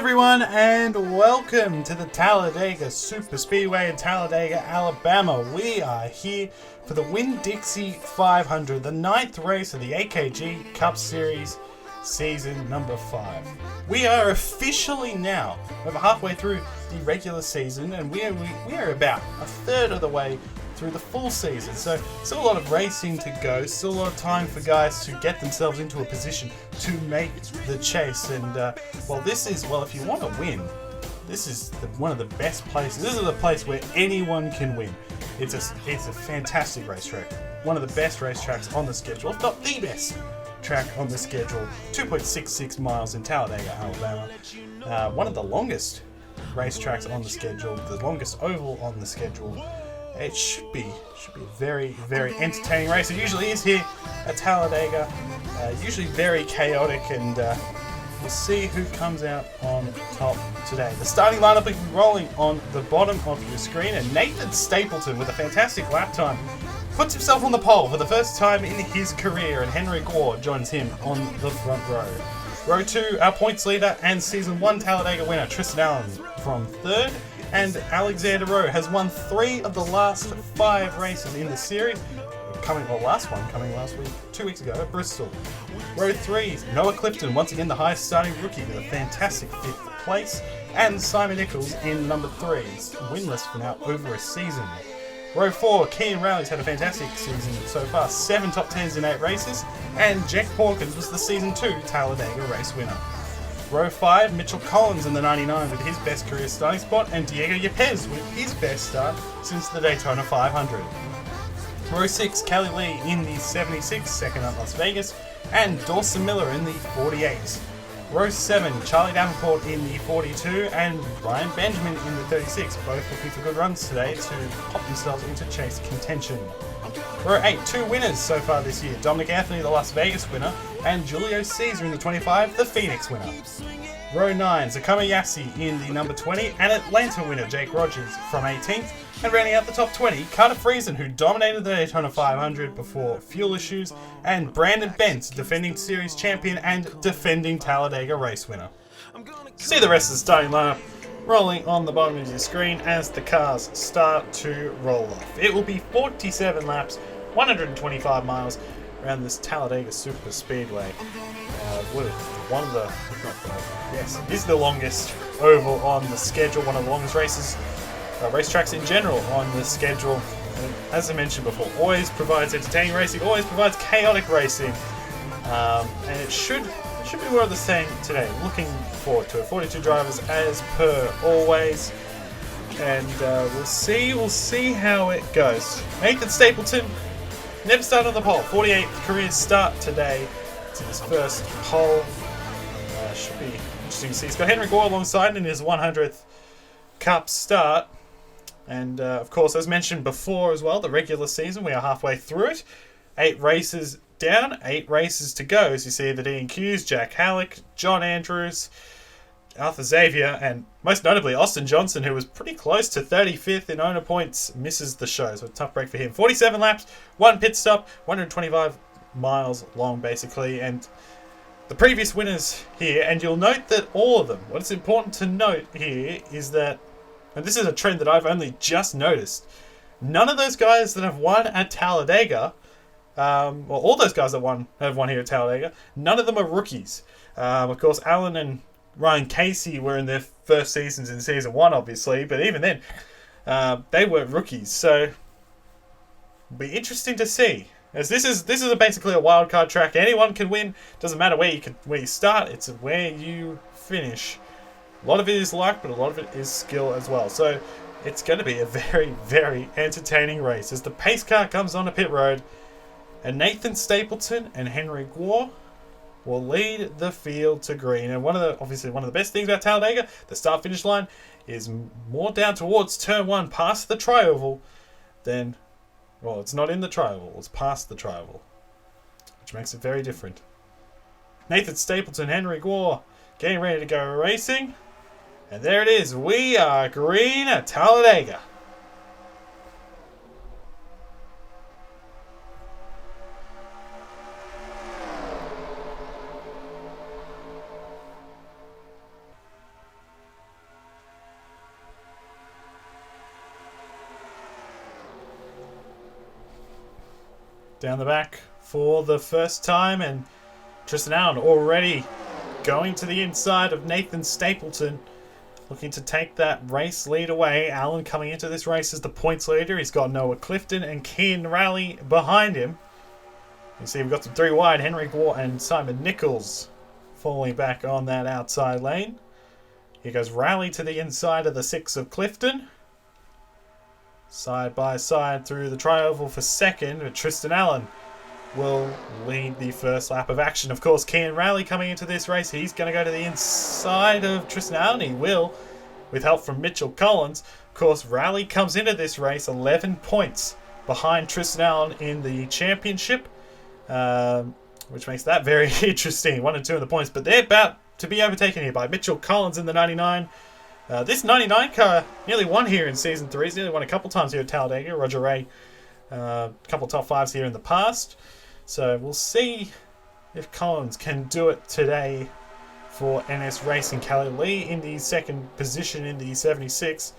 everyone, and welcome to the Talladega Super Speedway in Talladega, Alabama. We are here for the Winn-Dixie 500, the 9th race of the AKG Cup Series, season number 5. We are officially now over halfway through the regular season, and we are about a third of the way through the full season. So still a lot of racing to go, still a lot of time for guys to get themselves into a position to make the chase. And if you want to win, this is one of the best places. This is the place where anyone can win. It's a fantastic racetrack, one of the best racetracks on the schedule, if not the best track on the schedule. 2.66 miles in Talladega, Alabama. One of the longest racetracks on the schedule, the longest oval on the schedule. It should be a very, very entertaining race. It usually is here at Talladega. Usually very chaotic, and we'll see who comes out on top today. The starting lineup will be rolling on the bottom of your screen, and Nathan Stapleton, with a fantastic lap time, puts himself on the pole for the first time in his career, and Henry Gore joins him on the front row. Row 2, our points leader and Season 1 Talladega winner, Tristan Allen, from 3rd. And Alexander Rowe has won 3 of the last 5 races in the series. Coming last week, 2 weeks ago at Bristol. Row 3, Noah Clifton, once again the highest starting rookie with a fantastic 5th place. And Simon Nichols in number 3, winless for now over a season. Row 4, Kean Rowley's had a fantastic season so far, 7 top 10s in 8 races. And Jack Hawkins was the Season 2 Talladega race winner. Row 5, Mitchell Collins in the 99 with his best career starting spot, and Diego Yepes with his best start since the Daytona 500. Row 6, Kelly Lee in the 76, second at Las Vegas, and Dawson Miller in the 48. Row 7, Charlie Davenport in the 42, and Ryan Benjamin in the 36, both looking for good runs today to pop themselves into chase contention. Row 8, 2 winners so far this year. Dominic Anthony, the Las Vegas winner, and Julio Caesar in the 25, the Phoenix winner. Row 9, Zakama Yassi in the number 20, and Atlanta winner Jake Rogers from 18th. And rounding out the top 20, Carter Friesen, who dominated the Daytona 500 before fuel issues, and Brandon Bent, defending series champion and defending Talladega race winner. See the rest of the starting lineup rolling on the bottom of your screen as the cars start to roll off. It will be 47 laps, 125 miles around this Talladega Super Speedway. It is the longest oval on the schedule, one of the longest racetracks in general on the schedule. And as I mentioned before, always provides entertaining racing, always provides chaotic racing, and it should be more of the same today. Looking forward to it. 42 drivers as per always, and we'll see how it goes. Nathan Stapleton never started on the pole. 48th career start today to his first pole. Should be interesting to see. He's got Henry Gore alongside in his 100th Cup start. And of course, as mentioned before as well, the regular season, we are halfway through it. 8 races down, 8 races to go. As you see the D&Qs, Jack Halleck, John Andrews, Arthur Xavier, and most notably Austin Johnson, who was pretty close to 35th in owner points, misses the show. So a tough break for him. 47 laps, 1 pit stop, 125 miles long basically. And the previous winners here, and you'll note that all of them, what is important to note here is that, and this is a trend that I've only just noticed, none of those guys that have won at Talladega, all those guys that have won here at Talladega, none of them are rookies. Of course, Alan and Ryan Casey were in their first seasons in Season 1, obviously, but even then, they weren't rookies. So, it'll be interesting to see. As this is basically a wildcard track. Anyone can win. Doesn't matter where you start. It's where you finish. A lot of it is luck, but a lot of it is skill as well. So it's going to be a very, very entertaining race as the pace car comes onto pit road, and Nathan Stapleton and Henry Gore will lead the field to green. And one of the best things about Talladega, the start-finish line is more down towards turn 1, past the tri-oval, than, well, it's not in the tri-oval, it's past the tri-oval, which makes it very different. Nathan Stapleton, Henry Gore, getting ready to go racing. And there it is. We are green at Talladega. down the back for the first time, and Tristan Allen already going to the inside of Nathan Stapleton, looking to take that race lead away. Allen coming into this race as the points leader. He's got Noah Clifton and Kian Raleigh behind him. You see we've got some three wide, Henry Gore and Simon Nichols falling back on that outside lane. Here goes Raleigh to the inside of the 6 of Clifton. Side by side through the tri-oval for second, but Tristan Allen will lead the first lap of action. Of course, Kian Raleigh coming into this race, he's going to go to the inside of Tristan Allen. He will, with help from Mitchell Collins. Of course, Raleigh comes into this race 11 points behind Tristan Allen in the championship, which makes that very interesting. 1 and 2 in the points, but they're about to be overtaken here by Mitchell Collins in the 99. This 99 car nearly won here in Season 3. He's nearly won a couple times here at Talladega. Roger Ray, a couple top 5s here in the past. So we'll see if Collins can do it today for NS Racing. Kelly Lee in the second position in the 76.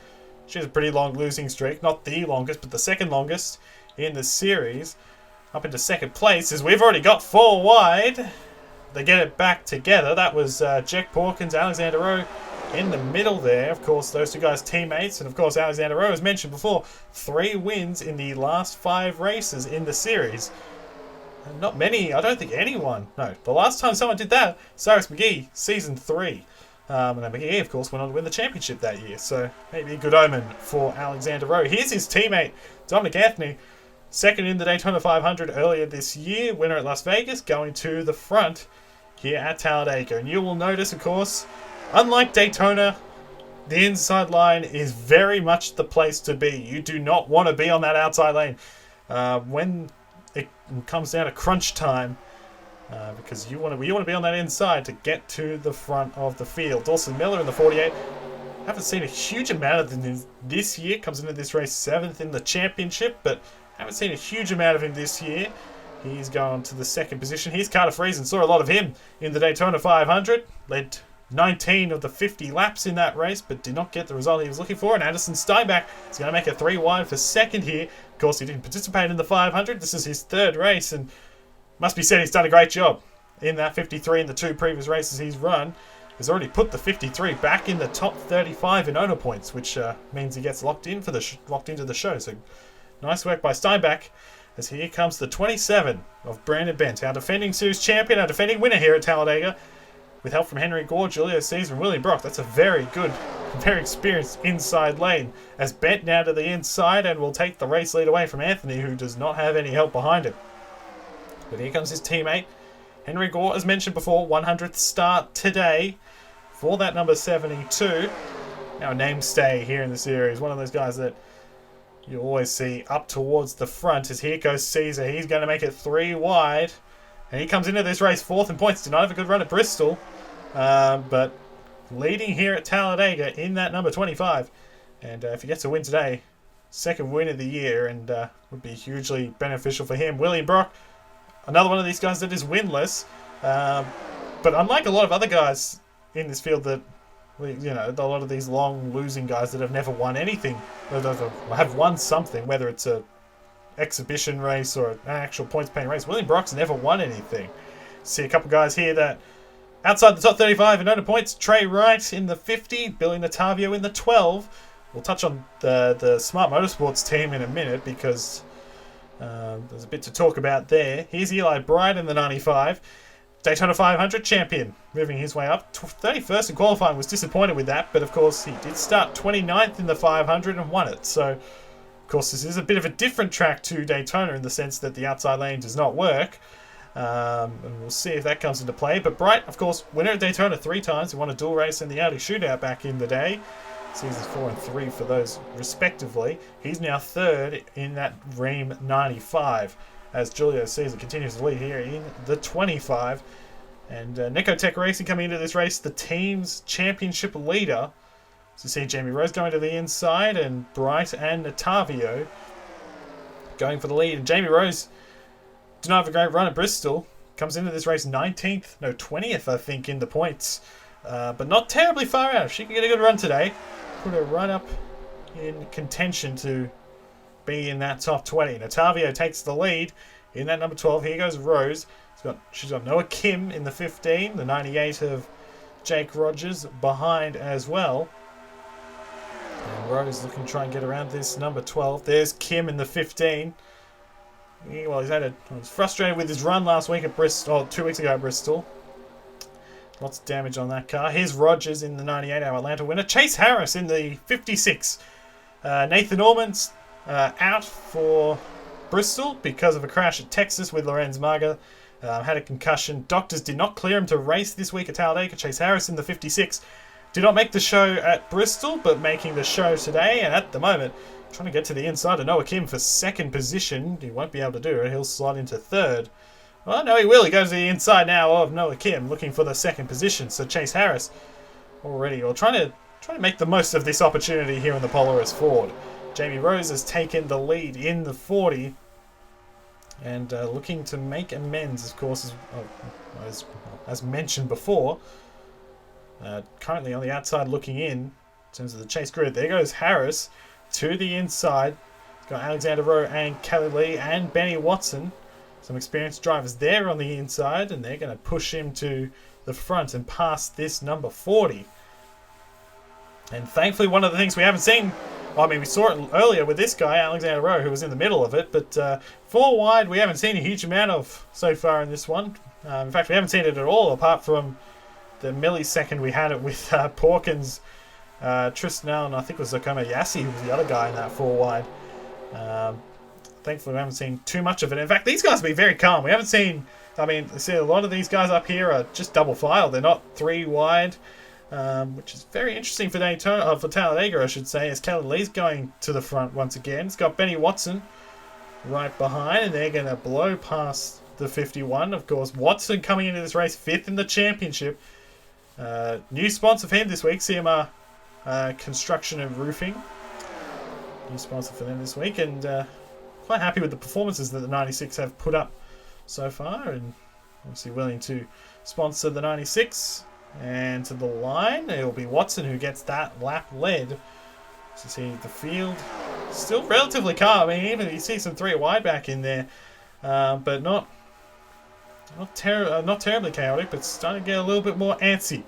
She has a pretty long losing streak. Not the longest, but the second longest in the series. Up into second place as we've already got 4 wide. They get it back together. That was Jack Porkins, Alexander Rowe in the middle there. Of course, those two guys teammates. And of course, Alexander Rowe, as mentioned before, 3 wins in the last 5 races in the series. Not many, I don't think anyone. No, the last time someone did that, Cyrus McGee, Season 3. And then McGee, of course, went on to win the championship that year. So maybe a good omen for Alexander Rowe. Here's his teammate, Dominic Anthony. Second in the Daytona 500 earlier this year. Winner at Las Vegas, going to the front here at Talladega. And you will notice, of course, unlike Daytona, the inside line is very much the place to be. You do not want to be on that outside lane when it comes down to crunch time, because you want to be on that inside to get to the front of the field. Dawson Miller in the 48. Haven't seen a huge amount of him this year. Comes into this race 7th in the championship, but haven't seen a huge amount of him this year. He's gone to the second position. Here's Carter Friesen. Saw a lot of him in the Daytona 500. Led 19 of the 50 laps in that race, but did not get the result he was looking for. And Addison Steinbach is going to make a 3 wide for second here. Of course, he didn't participate in the 500. This is his 3rd race, and must be said he's done a great job in that 53 in the 2 previous races he's run. He's already put the 53 back in the top 35 in owner points, which means he gets locked into the show. So nice work by Steinbach. As here comes the 27 of Brandon Bent, our defending series champion, our defending winner here at Talladega, with help from Henry Gore, Julio Caesar, and William Brock. That's a very good, very experienced inside lane. As Bent now to the inside and will take the race lead away from Anthony, who does not have any help behind him. But here comes his teammate, Henry Gore, as mentioned before, 100th start today for that number 72. Now a namestay here in the series, one of those guys that you always see up towards the front. As here goes Caesar. He's going to make it 3 wide. And he comes into this race 4th in points. Did not have a good run at Bristol. But leading here at Talladega in that number 25. And if he gets a win today, 2nd win of the year, and would be hugely beneficial for him. William Brock, another one of these guys that is winless. But unlike a lot of other guys in this field that, you know, a lot of these long losing guys that have never won anything, or have won something, whether it's a exhibition race or an actual points paying race, William Brock's never won anything. See a couple guys here that outside the top 35 in owner points. Trey Wright in the 50, Billy Natavio in the 12. We'll touch on the Smart Motorsports team in a minute, because there's a bit to talk about there. Here's Eli Bright in the 95. Daytona 500 champion, moving his way up. 31st in qualifying, was disappointed with that, but of course he did start 29th in the 500 and won it. So, of course, this is a bit of a different track to Daytona in the sense that the outside lane does not work. And we'll see if that comes into play. But Bright, of course, winner at Daytona 3 times. He won a dual race in the Audi Shootout back in the day. Seasons 4 and 3 for those respectively. He's now 3rd in that Ream 95. As Julio Caesar continues to lead here in the 25. And Necotech Racing coming into this race, the team's championship leader. So you see Jamie Rose going to the inside, and Bright and Natavio going for the lead. And Jamie Rose did not have a great run at Bristol. Comes into this race 20th, I think, in the points. But not terribly far out. If she can get a good run today, put her right up in contention to be in that top 20. Natavio takes the lead. in that number 12. Here goes Rose. She's got Noah Kim in the 15. The 98 of Jake Rogers behind as well. And Rose looking to try and get around this number 12. There's Kim in the 15. Well, he's frustrated with his run last week at Bristol, 2 weeks ago at Bristol. Lots of damage on that car. Here's Rogers in the 98, our Atlanta winner. Chase Harris in the 56. Nathan Ormond's out for Bristol because of a crash at Texas with Lorenz Marga. Had a concussion. Doctors did not clear him to race this week at Talladega. Chase Harris in the 56 did not make the show at Bristol, but making the show today. And at the moment, trying to get to the inside of Noah Kim for second position. He won't be able to do it. He'll slot into third. Well, no, he will. He goes to the inside now of Noah Kim, looking for the second position. So Chase Harris already, trying to make the most of this opportunity here in the Polaris Ford. Jamie Rose has taken the lead in the 40, and looking to make amends, of course, as mentioned before. Currently on the outside looking in terms of the chase grid. There goes Harris to the inside. He's got Alexander Rowe and Kelly Lee and Benny Watson. Some experienced drivers there on the inside, and they're going to push him to the front and past this number 40. And thankfully, one of the things we haven't seen, we saw it earlier with this guy, Alexander Rowe, who was in the middle of it, but 4 wide we haven't seen a huge amount of so far in this one. In fact, we haven't seen it at all, apart from the millisecond we had it with Porkins, Tristan Allen, I think it was Zakoma Yassi, who was the other guy in that 4 wide. Thankfully, we haven't seen too much of it. In fact, these guys will be very calm. We haven't seen... see, a lot of these guys up here are just double file. They're not 3 wide, which is very interesting for Daytona, for Talladega, I should say, as Kelly Lee's going to the front once again. It's got Benny Watson right behind, and they're going to blow past the 51. Of course, Watson coming into this race 5th in the championship. New sponsor for him this week, CMR Construction and Roofing. New sponsor for them this week, and... quite happy with the performances that the 96 have put up so far, and obviously willing to sponsor the 96. And to the line, it'll be Watson who gets that lap led. So see the field still relatively calm. Even you see some 3 wide back in there, but not terribly chaotic, but starting to get a little bit more antsy.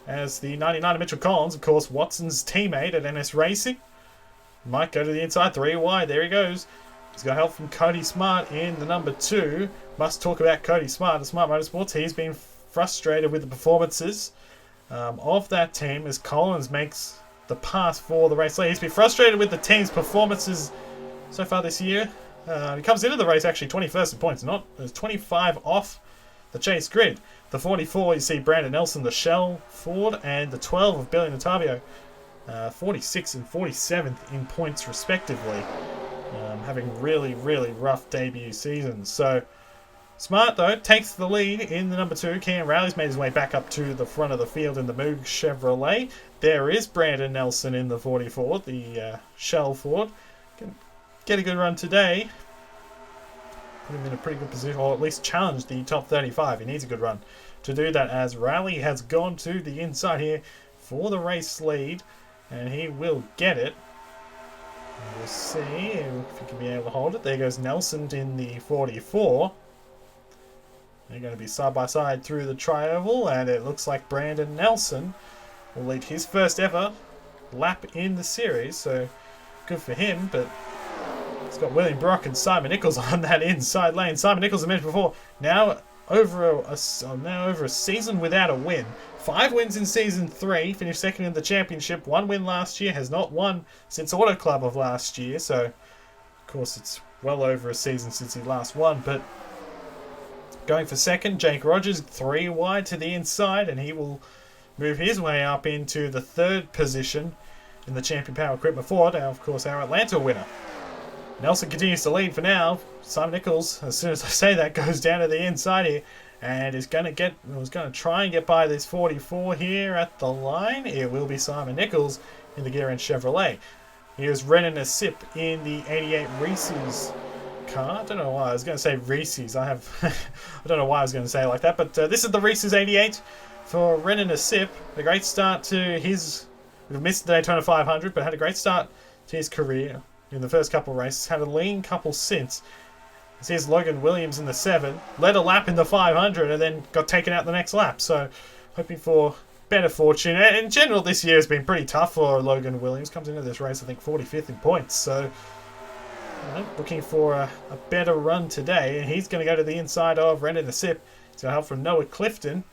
As the 99 of Mitchell Collins, of course, Watson's teammate at NS Racing, might go to the inside, 3 wide. There he goes. He's got help from Cody Smart in the number 2. Must talk about Cody Smart, the Smart Motorsports. He's been frustrated with the performances of that team as Collins makes the pass for the race lead. He's been frustrated with the team's performances so far this year. He comes into the race actually 21st in points. There's 25 off the chase grid. The 44, you see Brandon Nelson, the Shell Ford, and the 12 of Billy Natavio, 46 and 47th in points respectively. Having really, really rough debut seasons. So, Smart, though, takes the lead in the number 2. Cam Rowley's made his way back up to the front of the field in the Moog Chevrolet. There is Brandon Nelson in the 44, the Shell Ford. Can get a good run today. Put him in a pretty good position, or at least challenge the top 35. He needs a good run to do that, as Rowley has gone to the inside here for the race lead, and he will get it. We'll see if he can be able to hold it. There goes Nelson in the 44. They're going to be side by side through the tri-oval, and it looks like Brandon Nelson will lead his first ever lap in the series, so good for him. But it's got William Brock and Simon Nichols on that inside lane. Simon Nichols, I mentioned before, now over a season without a win. 5 wins in season 3, finished 2nd in the championship, 1 win last year, has not won since Auto Club of last year, so of course it's well over a season since he last won. But going for 2nd, Jake Rogers, 3 wide to the inside, and he will move his way up into the 3rd position in the Champion Power Equipment Ford, and of course our Atlanta winner. Nelson continues to lead for now. Simon Nichols, as soon as I say that, goes down to the inside here and is going to try and get by this 44 here at the line. It will be Simon Nichols in the Gear End Chevrolet. Here's Renan Asip in the 88 Reese's car. I don't know why I was going to say Reese's. I don't know why I was going to say it like that, but this is the Reese's 88 for Renan Asip. A great start to his... We've missed the Daytona 500, but had a great start to his career in the first couple of races. Had a lean couple since. This is Logan Williams in the 7. Led a lap in the 500 and then got taken out the next lap. So hoping for better fortune. And in general, this year has been pretty tough for Logan Williams. Comes into this race, I think, 45th in points. So looking for a better run today. And he's going to go to the inside of Brendan the Sip. He's got help from Noah Clifton.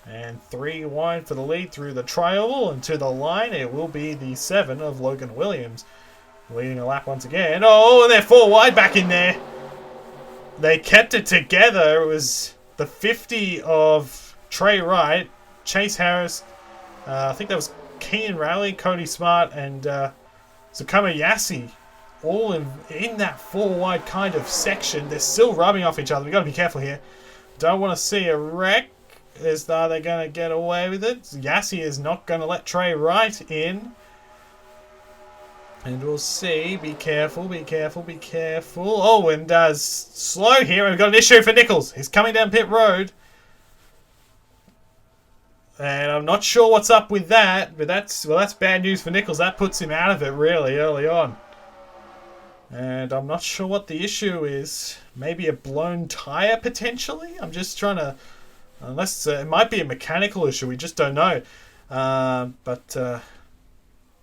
And 3 wide for the lead through the trial. And to the line, it will be the 7 of Logan Williams. Leading a lap once again. Oh, and they're 4 wide back in there. They kept it together. It was the 50 of Trey Wright, Chase Harris. I think that was Keenan Rowley, Cody Smart, and Tsukama Yassi. All in that 4 wide kind of section. They're still rubbing off each other. We've got to be careful here. Don't want to see a wreck. Are they going to get away with it? Yassi is not going to let Trey Wright in. And we'll see. Be careful, be careful, be careful. Oh, and slow here. We've got an issue for Nichols. He's coming down pit road. And I'm not sure what's up with that. But that's bad news for Nichols. That puts him out of it really early on. And I'm not sure what the issue is. Maybe a blown tyre potentially? I'm just trying to... Unless it might be a mechanical issue. We just don't know.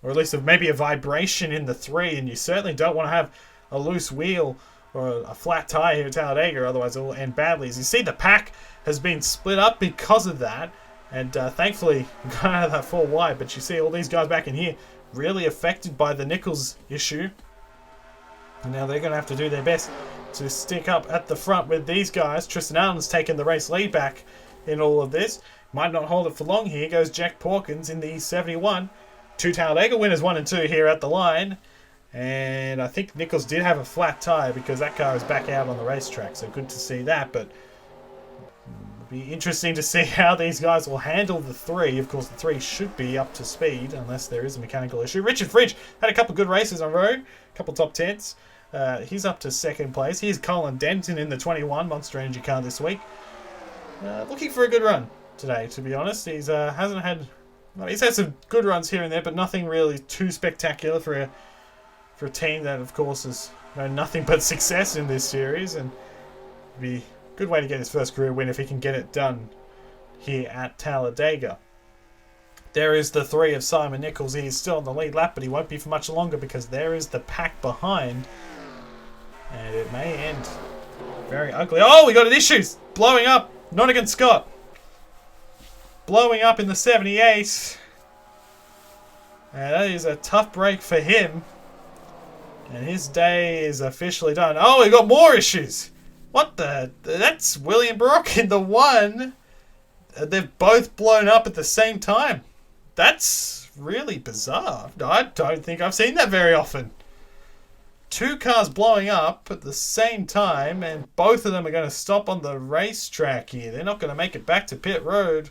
Or at least maybe a vibration in the 3, and you certainly don't want to have a loose wheel or a flat tyre here at Talladega, otherwise it will end badly. As you see, the pack has been split up because of that, and thankfully got out of that 4 wide, but you see all these guys back in here really affected by the Nichols issue. And now they're going to have to do their best to stick up at the front with these guys. Tristan Allen's taken the race lead back in all of this. Might not hold it for long. Here goes Jack Porkins in the 71. 2 Talladega winners, 1 and 2 here at the line. And I think Nichols did have a flat tyre because that car is back out on the racetrack. So good to see that. But it'll be interesting to see how these guys will handle the 3. Of course, the 3 should be up to speed unless there is a mechanical issue. Richard Fridge had a couple of good races on road. A couple of top 10s. He's up to 2nd place. Here's Colin Denton in the 21 Monster Energy car this week. Looking for a good run today, to be honest. He's hasn't had... Well, he's had some good runs here and there, but nothing really too spectacular for a team that, of course, has known nothing but success in this series. And it'd be a good way to get his first career win if he can get it done here at Talladega. There is the 3 of Simon Nichols. He's still on the lead lap, but he won't be for much longer because there is the pack behind. And it may end very ugly. Oh, we got an issue! Blowing up! Nottingham Scott! Blowing up in the 78. And that is a tough break for him. And his day is officially done. Oh, we got more issues. What the? That's William Baroque in the 1. They've both blown up at the same time. That's really bizarre. I don't think I've seen that very often. 2 cars blowing up at the same time, and both of them are going to stop on the racetrack here. They're not going to make it back to pit road.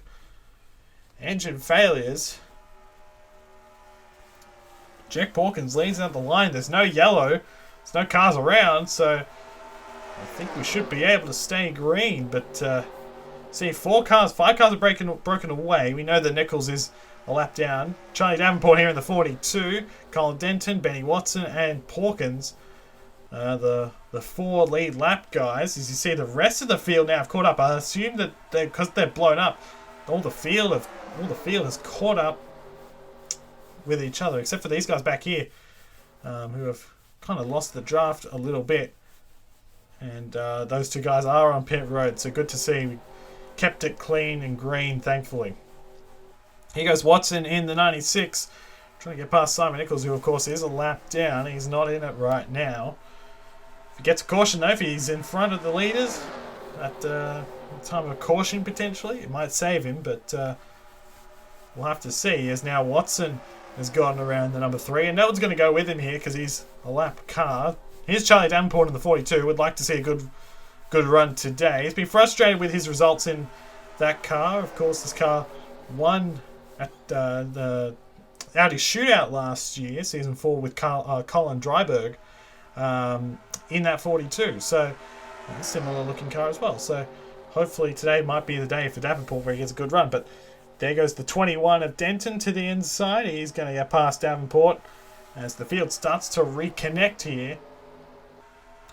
Engine failures. Jack Porkins leads out the line. There's no yellow. There's no cars around, so I think we should be able to stay green. But see, 5 cars are broken away. We know that Nichols is a lap down. Charlie Davenport here in the 42. Colin Denton, Benny Watson, and Porkins. The 4 lead lap guys. As you see, the rest of the field now have caught up. I assume that because they're blown up, all the field has caught up with each other, except for these guys back here, who have kind of lost the draft a little bit. And those 2 guys are on pit road, so good to see. We kept it clean and green, thankfully. Here goes Watson in the 96, trying to get past Simon Nichols, who of course is a lap down. He's not in it right now. If he gets a caution though, if he's in front of the leaders at time of caution potentially, it might save him, but we'll have to see. As now Watson has gotten around the number 3, and no one's going to go with him here because he's a lap car. Here's Charlie Davenport in the 42. Would like to see a good run today. He's been frustrated with his results in that car. Of course, this car won at the Audi Shootout last year, season 4, with Colin Dryberg in that 42. So a similar looking car as well. So hopefully today might be the day for Davenport where he gets a good run. But there goes the 21 of Denton to the inside. He's going to get past Davenport as the field starts to reconnect here.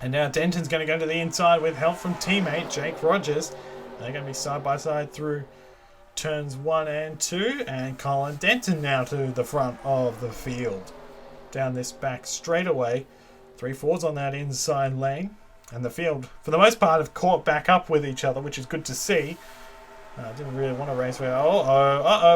And now Denton's going to go to the inside with help from teammate Jake Rogers. They're going to be side by side through turns 1 and 2. And Colin Denton now to the front of the field. Down this back straightaway. 3 Fords on that inside lane. And the field, for the most part, have caught back up with each other, which is good to see. Didn't really want to race where...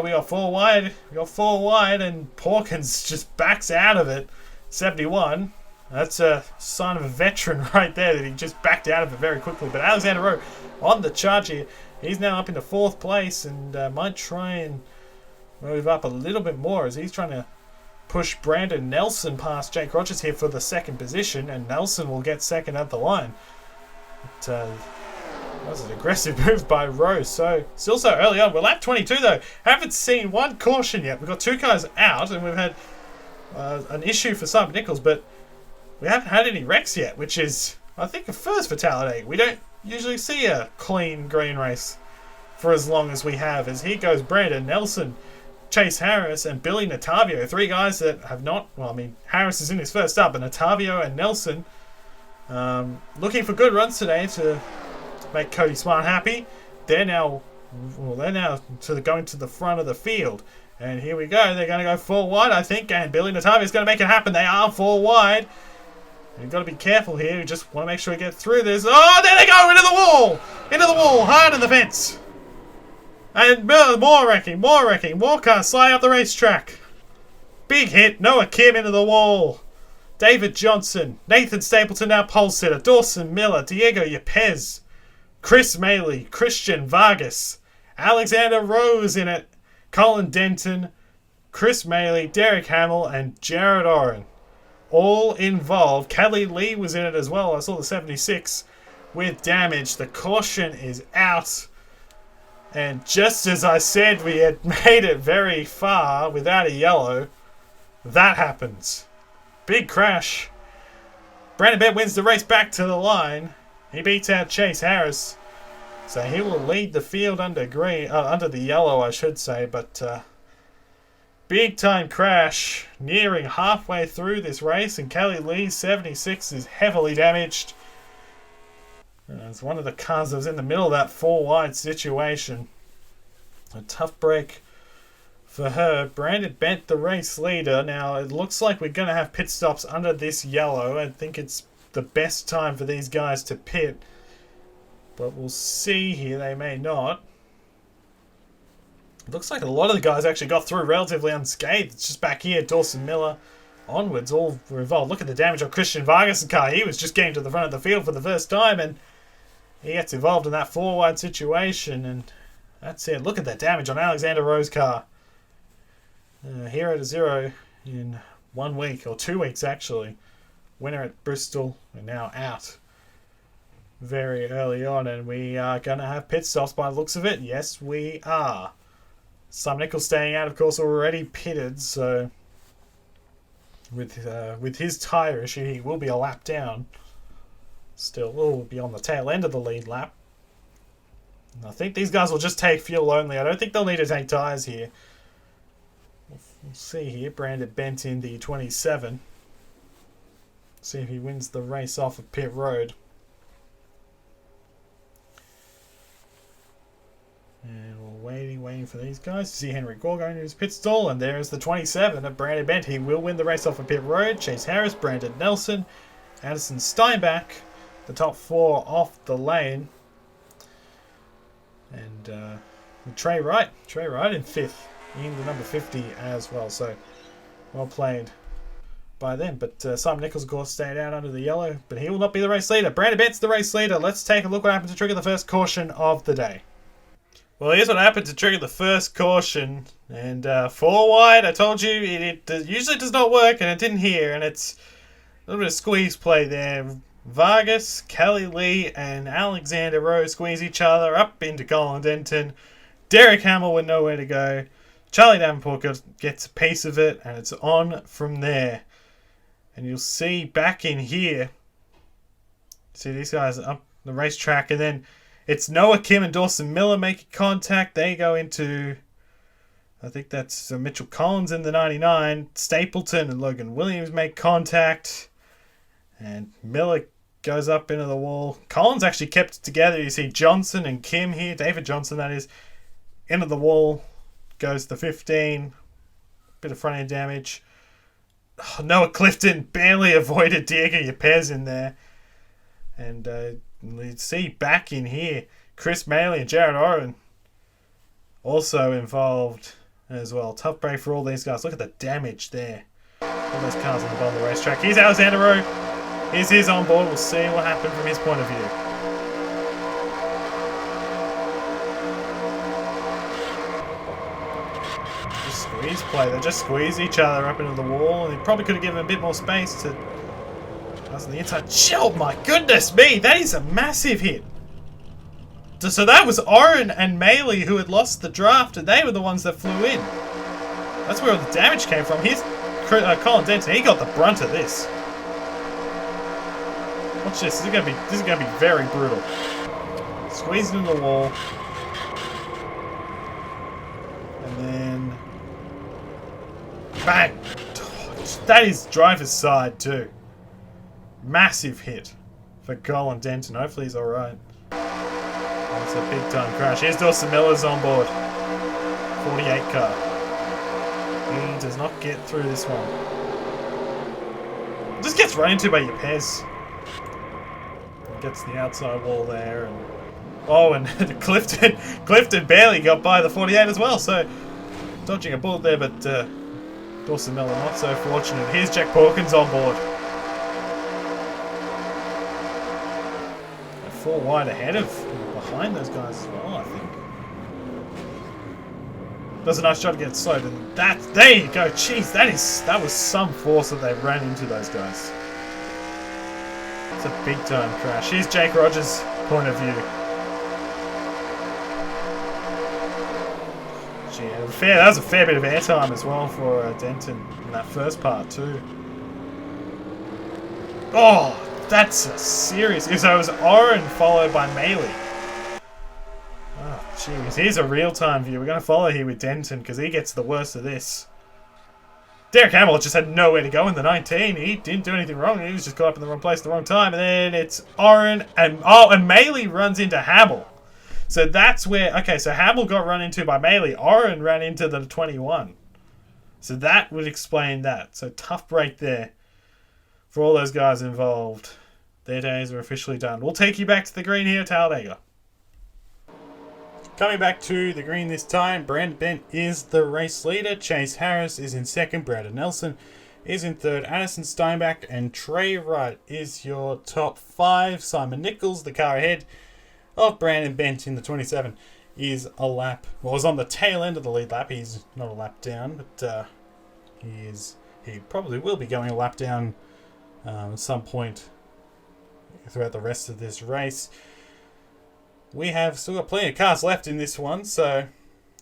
we got 4 wide. We got 4 wide, and Pawkins just backs out of it. 71. That's a sign of a veteran right there, that he just backed out of it very quickly. But Alexander Rowe on the charge here. He's now up into 4th place and might try and move up a little bit more as he's trying to push Brandon Nelson past Jake Rogers here for the 2nd position, and Nelson will get 2nd at the line. That was an aggressive move by Rose. So still so early on. We're lap 22 though. Haven't seen 1 caution yet. We've got 2 cars out, and we've had an issue for Simon Nichols, but we haven't had any wrecks yet, which is, I think, a first for Talladega. We don't usually see a clean green race for as long as we have. As here goes Brandon Nelson, Chase Harris, and Billy Natavio. 3 guys that have not... Well, I mean, Harris is in his first start, but Natavio and Nelson looking for good runs today to make Cody Smart happy. They're now going to the front of the field. And here we go. They're going to go 4 wide, I think, and Billy Natavio is going to make it happen. They are 4 wide. You've got to be careful here. You just want to make sure you get through this. Oh, there they go! Into the wall! Into the wall! Hard in the fence! And more wrecking, more cars slide up the racetrack. Big hit, Noah Kim into the wall. David Johnson, Nathan Stapleton now pole sitter, Dawson Miller, Diego Yepes, Chris Maley, Christian Vargas, Alexander Rose in it, Colin Denton, Chris Maley, Derek Hamill, and Jared Oren. All involved. Kelly Lee was in it as well. I saw the 76 with damage. The caution is out. And just as I said we had made it very far without a yellow, that happens. Big crash. Brandon Bent wins the race back to the line. He beats out Chase Harris. So he will lead the field under the yellow, I should say. But big time crash nearing halfway through this race. And Kelly Lee's 76 is heavily damaged. It's one of the cars that was in the middle of that 4 wide situation. A tough break for her. Brandon Bent, the race leader. Now, it looks like we're going to have pit stops under this yellow. I think it's the best time for these guys to pit. But we'll see here. They may not. It looks like a lot of the guys actually got through relatively unscathed. It's just back here, Dawson Miller onwards, all were involved. Look at the damage on Christian Vargas' car. He was just getting to the front of the field for the first time, and he gets involved in that 4 wide situation, and that's it. Look at that damage on Alexander Rowe's car. Hero to 0 in 1 week, or 2 weeks actually. Winner at Bristol, and now out very early on, and we are going to have pit stops by the looks of it. Yes, we are. Simon Nichols staying out, of course, already pitted, so with his tyre issue, he will be a lap down. Still will be on the tail end of the lead lap. And I think these guys will just take fuel only. I don't think they'll need to take tyres here. We'll see here. Brandon Bent in the 27. See if he wins the race off of pit road. And we're waiting for these guys to see Henry Gore going to his pit stall. And there is the 27 of Brandon Bent. He will win the race off of pit road. Chase Harris, Brandon Nelson, Addison Steinbach, the top 4 off the lane. And Trey Wright in 5th, in the number 50 as well. So well played by them. But Simon Nichols, of course, stayed out under the yellow. But he will not be the race leader. Brandon Bent's the race leader. Let's take a look what happened to trigger the first caution of the day. Well, here's what happened to trigger the first caution. And 4 wide, I told you, it usually does not work, and it didn't here. And it's a little bit of squeeze play there. Vargas, Kelly Lee, and Alexander Rowe squeeze each other up into Colin Denton. Derek Hamill with nowhere to go. Charlie Davenport gets a piece of it, and it's on from there. And you'll see back in here, see these guys up the racetrack, and then it's Noah Kim and Dawson Miller making contact. They go into, I think that's Mitchell Collins in the 99. Stapleton and Logan Williams make contact. And Miller goes up into the wall. Collins actually kept it together. You see Johnson and Kim here. David Johnson, that is. Into the wall. Goes the 15. Bit of front end damage. Oh, Noah Clifton barely avoided Diego Yepes in there. And you see back in here, Chris Maley and Jared Oren also involved as well. Tough break for all these guys. Look at the damage there. All those cars on the bottom of the racetrack. Here's Alexander Rowe. Here's his on board. We'll see what happened from his point of view. Just squeeze play. They just squeeze each other up into the wall. And he probably could have given a bit more space to... That's on the inside. Oh my goodness me! That is a massive hit. So that was Oren and Maley who had lost the draft, and they were the ones that flew in. That's where all the damage came from. Here's Colin Denton. He got the brunt of this. Watch this. This is gonna be very brutal. Squeezed into the wall, and then bang. That is driver's side too. Massive hit for Colin Denton. Hopefully he's all right. That's a big time crash. Here's Dawson Miller's on board. 48 car. He does not get through this one. Just gets run into by Yepes. Gets the outside wall there. And oh, and Clifton barely got by the 48 as well. So dodging a bullet there, but Dawson Miller not so fortunate. Here's Jack Hawkins on board. 4 wide ahead of behind those guys as well, I think. Does a nice job to get slowed, and there you go. Jeez, that was some force that they ran into those guys. It's a big time crash. Here's Jake Rogers' point of view. Gee, that was a fair bit of airtime as well for Denton in that first part too. Oh! That's a serious... So it was Oren followed by Maley. Oh, jeez. Here's a real-time view. We're going to follow here with Denton because he gets the worst of this. Derek Hamill just had nowhere to go in the 19. He didn't do anything wrong. He was just caught up in the wrong place at the wrong time. And then it's Oren and... Oh, and Maley runs into Hamill. So that's where... Okay, so Hamill got run into by Maley. Oren ran into the 21. So that would explain that. So tough break there. For all those guys involved, their days are officially done. We'll take you back to the green here at Talladega. Coming back to the green this time, Brandon Bent is the race leader. Chase Harris is in second. Brandon Nelson is in third. Addison Steinbach and Trey Wright is your top 5. Simon Nichols, the car ahead of Brandon Bent in the 27, is a lap. Well, was on the tail end of the lead lap. He's not a lap down, but he probably will be going a lap down at some point throughout the rest of this race. We have still got plenty of cars left in this one, so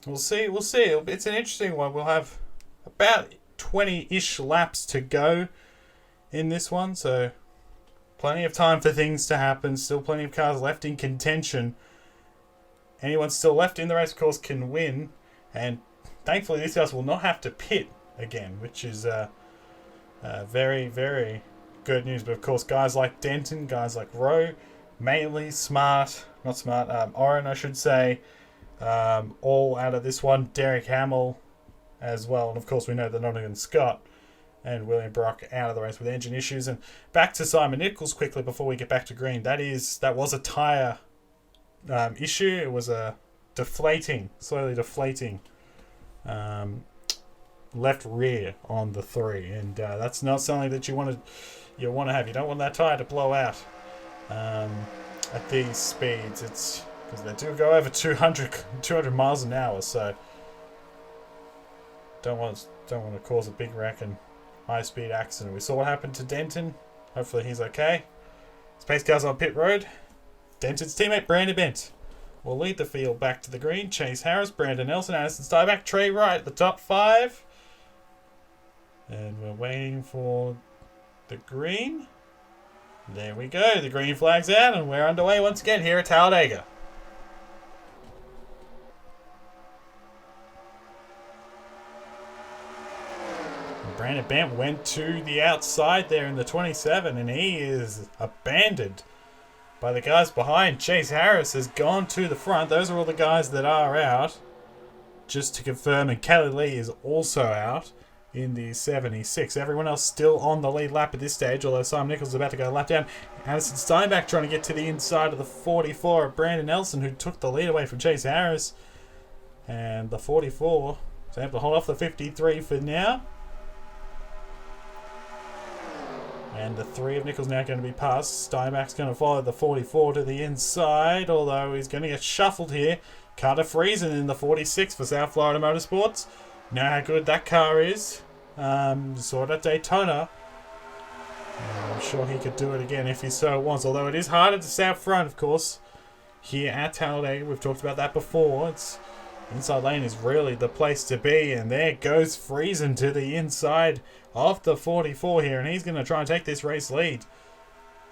we'll see. It's an interesting one. We'll have about 20-ish laps to go in this one, so plenty of time for things to happen. Still plenty of cars left in contention. Anyone still left in the race, of course, can win, and thankfully these guys will not have to pit again, which is very, very good news. But of course, guys like Denton, guys like Rowe, Maley, Oren, I should say, all out of this one. Derek Hamill as well, and of course we know that Nottingham Scott and William Brock out of the race with engine issues. And back to Simon Nichols quickly before we get back to green. That was a tyre issue. It was a slowly deflating left rear on the 3, and that's not something that you want to have. You don't want that tyre to blow out at these speeds. It's because they do go over 200 miles an hour, so don't want to cause a big wreck and high speed accident. We saw what happened to Denton. Hopefully he's okay. Space cars on pit road. Denton's teammate Brandon Bent will lead the field back to the green. Chase Harris, Brandon Nelson, Addison Steinbach, Trey Wright, the top 5. And we're waiting for the green. There we go. The green flag's out, and we're underway once again here at Talladega. Brandon Bent went to the outside there in the 27, and he is abandoned by the guys behind. Chase Harris has gone to the front. Those are all the guys that are out. Just to confirm, and Kelly Lee is also out in the 76. Everyone else still on the lead lap at this stage, although Simon Nichols is about to go a lap down. Addison Steinbach trying to get to the inside of the 44 of Brandon Nelson, who took the lead away from Chase Harris. And the 44 is able to hold off the 53 for now. And the 3 of Nichols now going to be passed. Steinbach's going to follow the 44 to the inside, although he's going to get shuffled here. Carter Friesen in the 46 for South Florida Motorsports. Know how good that car is. Saw it at Daytona. I'm sure he could do it again if he so wants. Although it is harder to stay up front, of course, here at Talladega. We've talked about that before. Inside lane is really the place to be. And there goes Friesen to the inside of the 44 here. And he's going to try and take this race lead.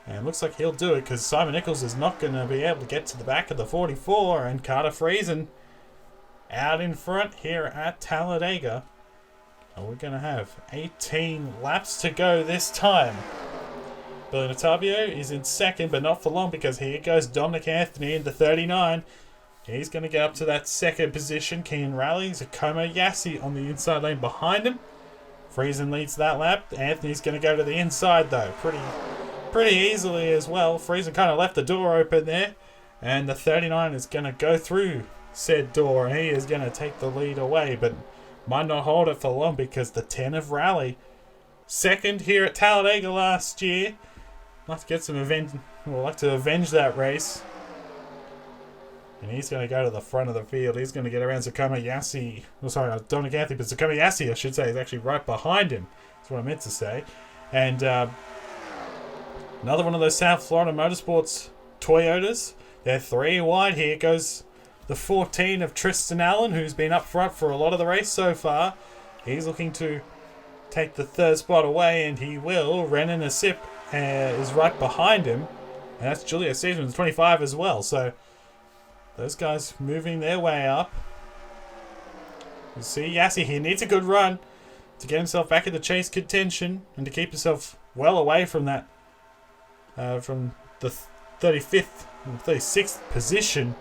And it looks like he'll do it because Simon Nichols is not going to be able to get to the back of the 44. And Carter Friesen out in front here at Talladega. And we're going to have 18 laps to go this time. Billy Natavio is in second, but not for long because here goes Dominic Anthony in the 39. He's going to get up to that second position. Kean Raleigh, Zakoma Yassi on the inside lane behind him. Friesen leads that lap. Anthony's going to go to the inside though. Pretty easily as well. Friesen kind of left the door open there. And the 39 is going to go through said door. And he is going to take the lead away. But might not hold it for long because the 10 of Raleigh, second here at Talladega last year. Like to get some like to avenge that race. And he's going to go to the front of the field. He's going to get around Zakoma Yassi. Oh, sorry, Dominic Anthony, but Zakoma Yassi, I should say, is actually right behind him. That's what I meant to say. And another one of those South Florida Motorsports Toyotas. They're 3 wide. Here goes the 14 of Tristan Allen, who's been up front for a lot of the race so far. He's looking to take the third spot away, and he will. Renan Asip is right behind him. And that's Julio Seasman's 25 as well. So those guys moving their way up. You see Yassi here needs a good run to get himself back in the chase contention and to keep himself well away from that, from the 35th and 36th position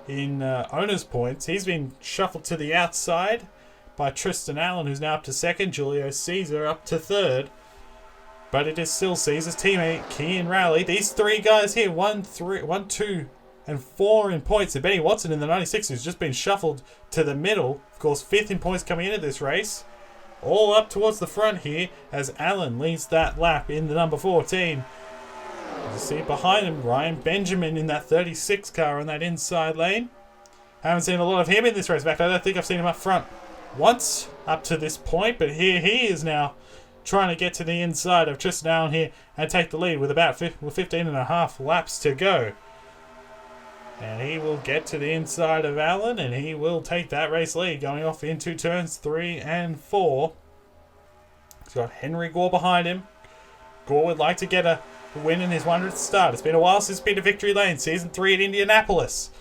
in owner's points. He's been shuffled to the outside by Tristan Allen, who's now up to second. Julio Caesar up to third. But it is still Caesar's teammate, Kean Raleigh. These 3 guys here, 1, 2, and 4 in points. And Benny Watson in the 96, who's just been shuffled to the middle. Of course, 5th in points coming into this race. All up towards the front here as Allen leads that lap in the number 14. You see behind him, Ryan Benjamin in that 36 car on that inside lane. Haven't seen a lot of him in this race. In fact, I don't think I've seen him up front once up to this point. But here he is now trying to get to the inside of Tristan Allen here and take the lead with about 15 and a half laps to go. And he will get to the inside of Allen, and he will take that race lead going off into turns 3 and 4. He's got Henry Gore behind him. Gore would like to get a win in his 100th start. It's been a while since he's been to Victory Lane. Season 3 at Indianapolis.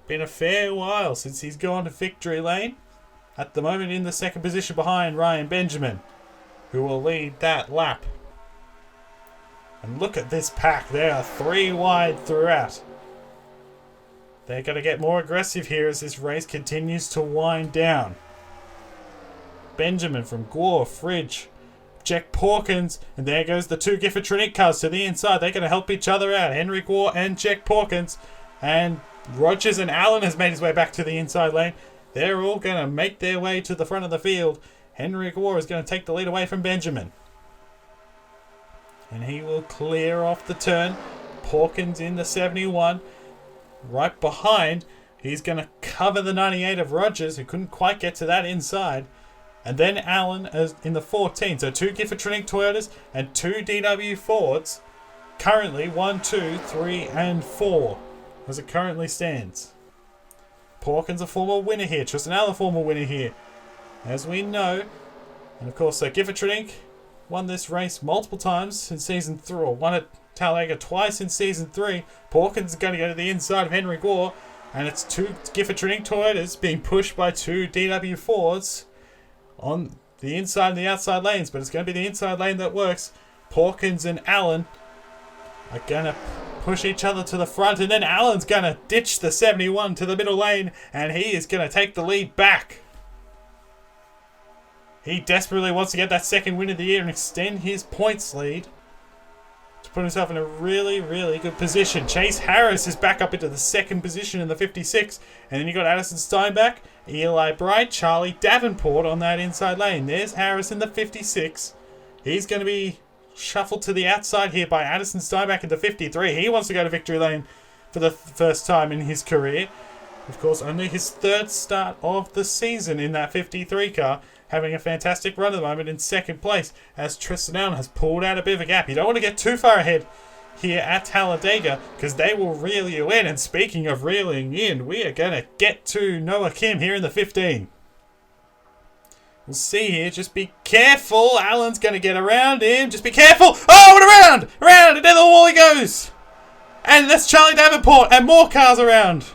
Been a fair while since he's gone to Victory Lane. At the moment in the second position behind Ryan Benjamin, who will lead that lap. And look at this pack. They are 3 wide throughout. They're going to get more aggressive here as this race continues to wind down. Benjamin from Gore, Fridge, Jack Porkins, and there goes the 2 Gifford Trinick cars to the inside. They're going to help each other out. Henry Gore and Jack Porkins. And Rogers and Allen has made his way back to the inside lane. They're all going to make their way to the front of the field. Henry Gore is going to take the lead away from Benjamin. And he will clear off the turn. Porkins in the 71. Right behind, he's going to cover the 98 of Rogers, who couldn't quite get to that inside. And then Allen in the 14. So 2 Gifford Trinick Toyotas and 2 DW Fords. Currently 1, 2, 3, and 4 as it currently stands. Porkins a former winner here. Tristan Allen a former winner here, as we know. And of course, Gifford Trinick won this race multiple times in Season 3, or won at Talladega twice in Season 3. Porkins is going to go to the inside of Henry Gore. And it's 2 Gifford Trinick Toyotas being pushed by 2 DW Fords the inside and the outside lanes, but it's going to be the inside lane that works. Porkins and Allen are going to push each other to the front, and then Allen's going to ditch the 71 to the middle lane, and he is going to take the lead back. He desperately wants to get that second win of the year and extend his points lead to put himself in a really, really good position. Chase Harris is back up into the second position in the 56, and then you got Addison Steinbach, Eli Bright, Charlie Davenport on that inside lane. There's Harris in the 56. He's going to be shuffled to the outside here by Addison Steinbach in the 53. He wants to go to victory lane for the first time in his career. Of course, only his third start of the season in that 53 car. Having a fantastic run at the moment in second place as Tristan Allen has pulled out a bit of a gap. You don't want to get too far ahead here at Talladega because they will reel you in. And speaking of reeling in, we are going to get to Noah Kim here in the 15. We'll see here. Just be careful. Allen's going to get around him. Just be careful. Oh, and around! Around! And down the wall he goes! And that's Charlie Davenport and more cars around.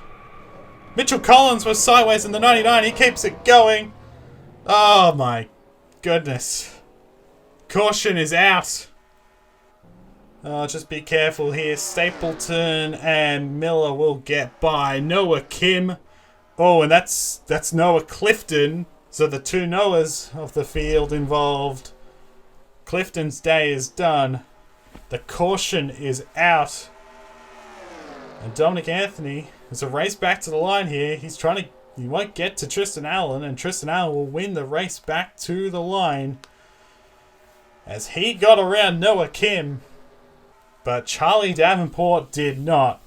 Mitchell Collins was sideways in the 99. He keeps it going. Oh my goodness. Caution is out. Oh, just be careful here. Stapleton and Miller will get by. Noah Kim. Oh, and that's Noah Clifton. So the two Noahs of the field involved. Clifton's day is done. The caution is out. And Dominic Anthony, there's a race back to the line here. He won't get to Tristan Allen, and Tristan Allen will win the race back to the line as he got around Noah Kim, but Charlie Davenport did not.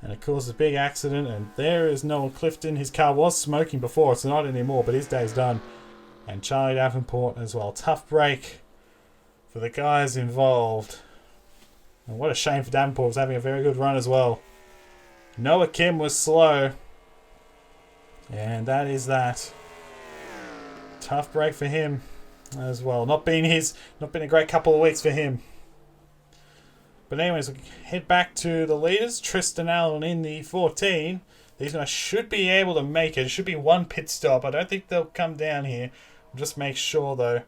And it caused a big accident, and there is Noah Clifton. His car was smoking before, it's not anymore, but his day's done. And Charlie Davenport as well. Tough break for the guys involved. And what a shame for Davenport, was having a very good run as well. Noah Kim was slow. And that is that. Tough break for him as well. Not been a great couple of weeks for him. But anyways, we'll head back to the leaders. Tristan Allen in the 14. These guys should be able to make it. It should be one pit stop. I don't think they'll come down here. We'll just make sure though.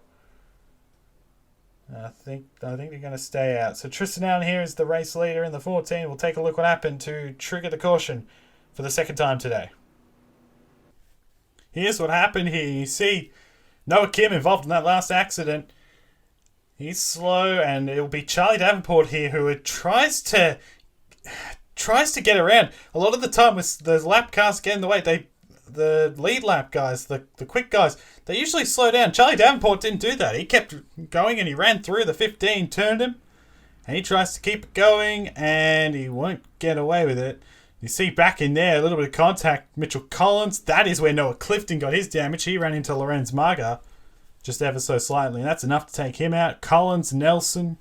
I think they're going to stay out. So Tristan Allen here is the race leader in the 14. We'll take a look what happened to trigger the caution for the second time today. Here's what happened here. You see Noah Kim involved in that last accident. He's slow, and it'll be Charlie Davenport here who tries to get around. A lot of the time with the lap cars get in the way, the lead lap guys, the quick guys, they usually slow down. Charlie Davenport didn't do that. He kept going and he ran through the 15, turned him, and he tries to keep it going, and he won't get away with it. You see back in there, a little bit of contact. Mitchell Collins, that is where Noah Clifton got his damage. He ran into Lorenz Marga just ever so slightly, and that's enough to take him out. Collins, Nelson,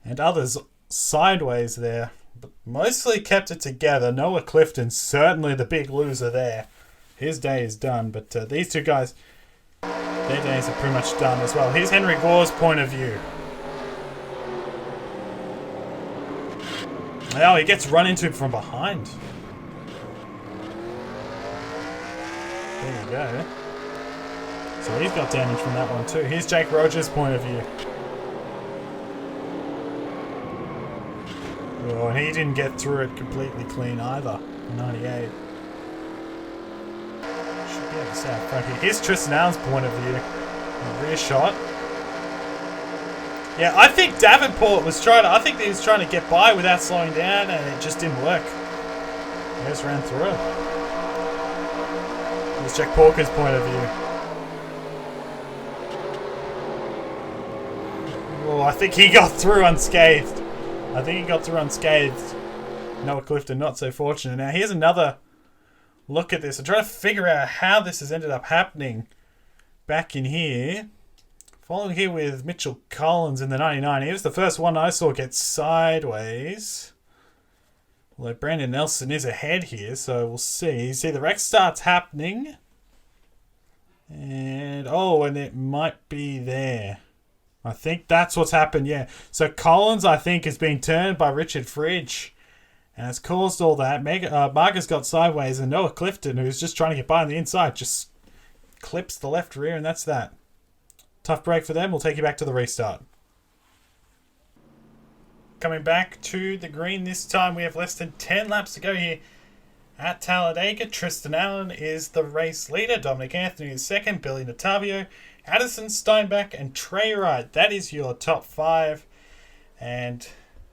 and others sideways there, but mostly kept it together. Noah Clifton, certainly the big loser there. His day is done, but these two guys, their days are pretty much done as well. Here's Henry Gore's point of view. Oh, he gets run into from behind. There you go. So he's got damage from that one too. Here's Jake Rogers' point of view. Oh, and he didn't get through it completely clean either. 98. Should be able to stay out front here. Here's Tristan Allen's point of view. A rear shot. Yeah, I think Davenport was I think he was trying to get by without slowing down, and it just didn't work. He just ran through it. Here's Jack Porker's point of view. Oh, I think he got through unscathed. Noah Clifton, not so fortunate. Now, here's another look at this. I'm trying to figure out how this has ended up happening back in here. Following here with Mitchell Collins in the 99. He was the first one I saw get sideways. Although Brandon Nelson is ahead here, so we'll see. You see the wreck starts happening. And it might be there. I think that's what's happened, yeah. So Collins, I think, has been turned by Richard Fridge. And it's caused all that. Marga's got sideways, and Noah Clifton, who's just trying to get by on the inside, just clips the left rear, and that's that. Tough break for them. We'll take you back to the restart. Coming back to the green this time, we have less than 10 laps to go here at Talladega. Tristan Allen is the race leader. Dominic Anthony is second. Billy Natavio, Addison Steinbach, and Trey Wright. That is your top 5. And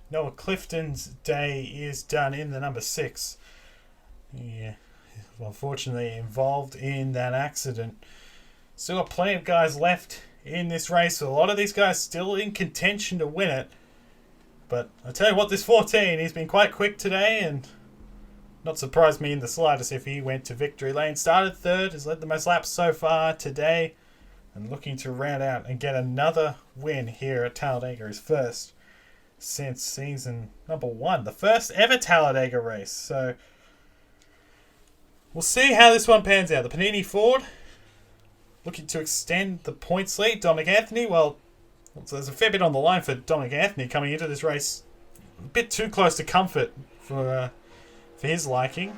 Noah Clifton's day is done in the number 6. Yeah, unfortunately involved in that accident. Still got plenty of guys left in this race. So a lot of these guys still in contention to win it. But I tell you what, this 14, he's been quite quick today and not surprised me in the slightest if he went to victory lane. Started third, has led the most laps so far today, and looking to round out and get another win here at Talladega, his first since season number 1, the first ever Talladega race. So we'll see how this one pans out. The Panini Ford looking to extend the points lead. Dominic Anthony, well, so there's a fair bit on the line for Dominic Anthony coming into this race. A bit too close to comfort for his liking.